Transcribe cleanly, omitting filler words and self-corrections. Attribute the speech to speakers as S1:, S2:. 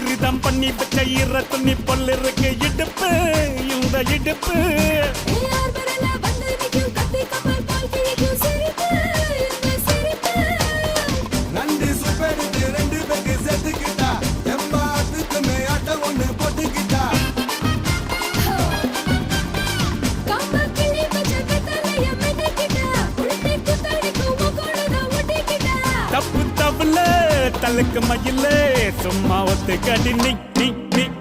S1: rhythm பண்ணி வச்ச ஈர துணி பொல்லு இருக்கு இடுப்பு இந்த இடுப்பு
S2: நண்டு சுப்பெடுத்து ரெண்டு பேருக்கு செத்துக்கிட்டா எம்மாத்துக்குமே ஆட்டம் ஒண்ணு போட்டுக்கிட்டா
S1: தப்பு தப்புல தலுக்கு மயில சும்மா ஒத்து கடி நிக் நிக் நிக்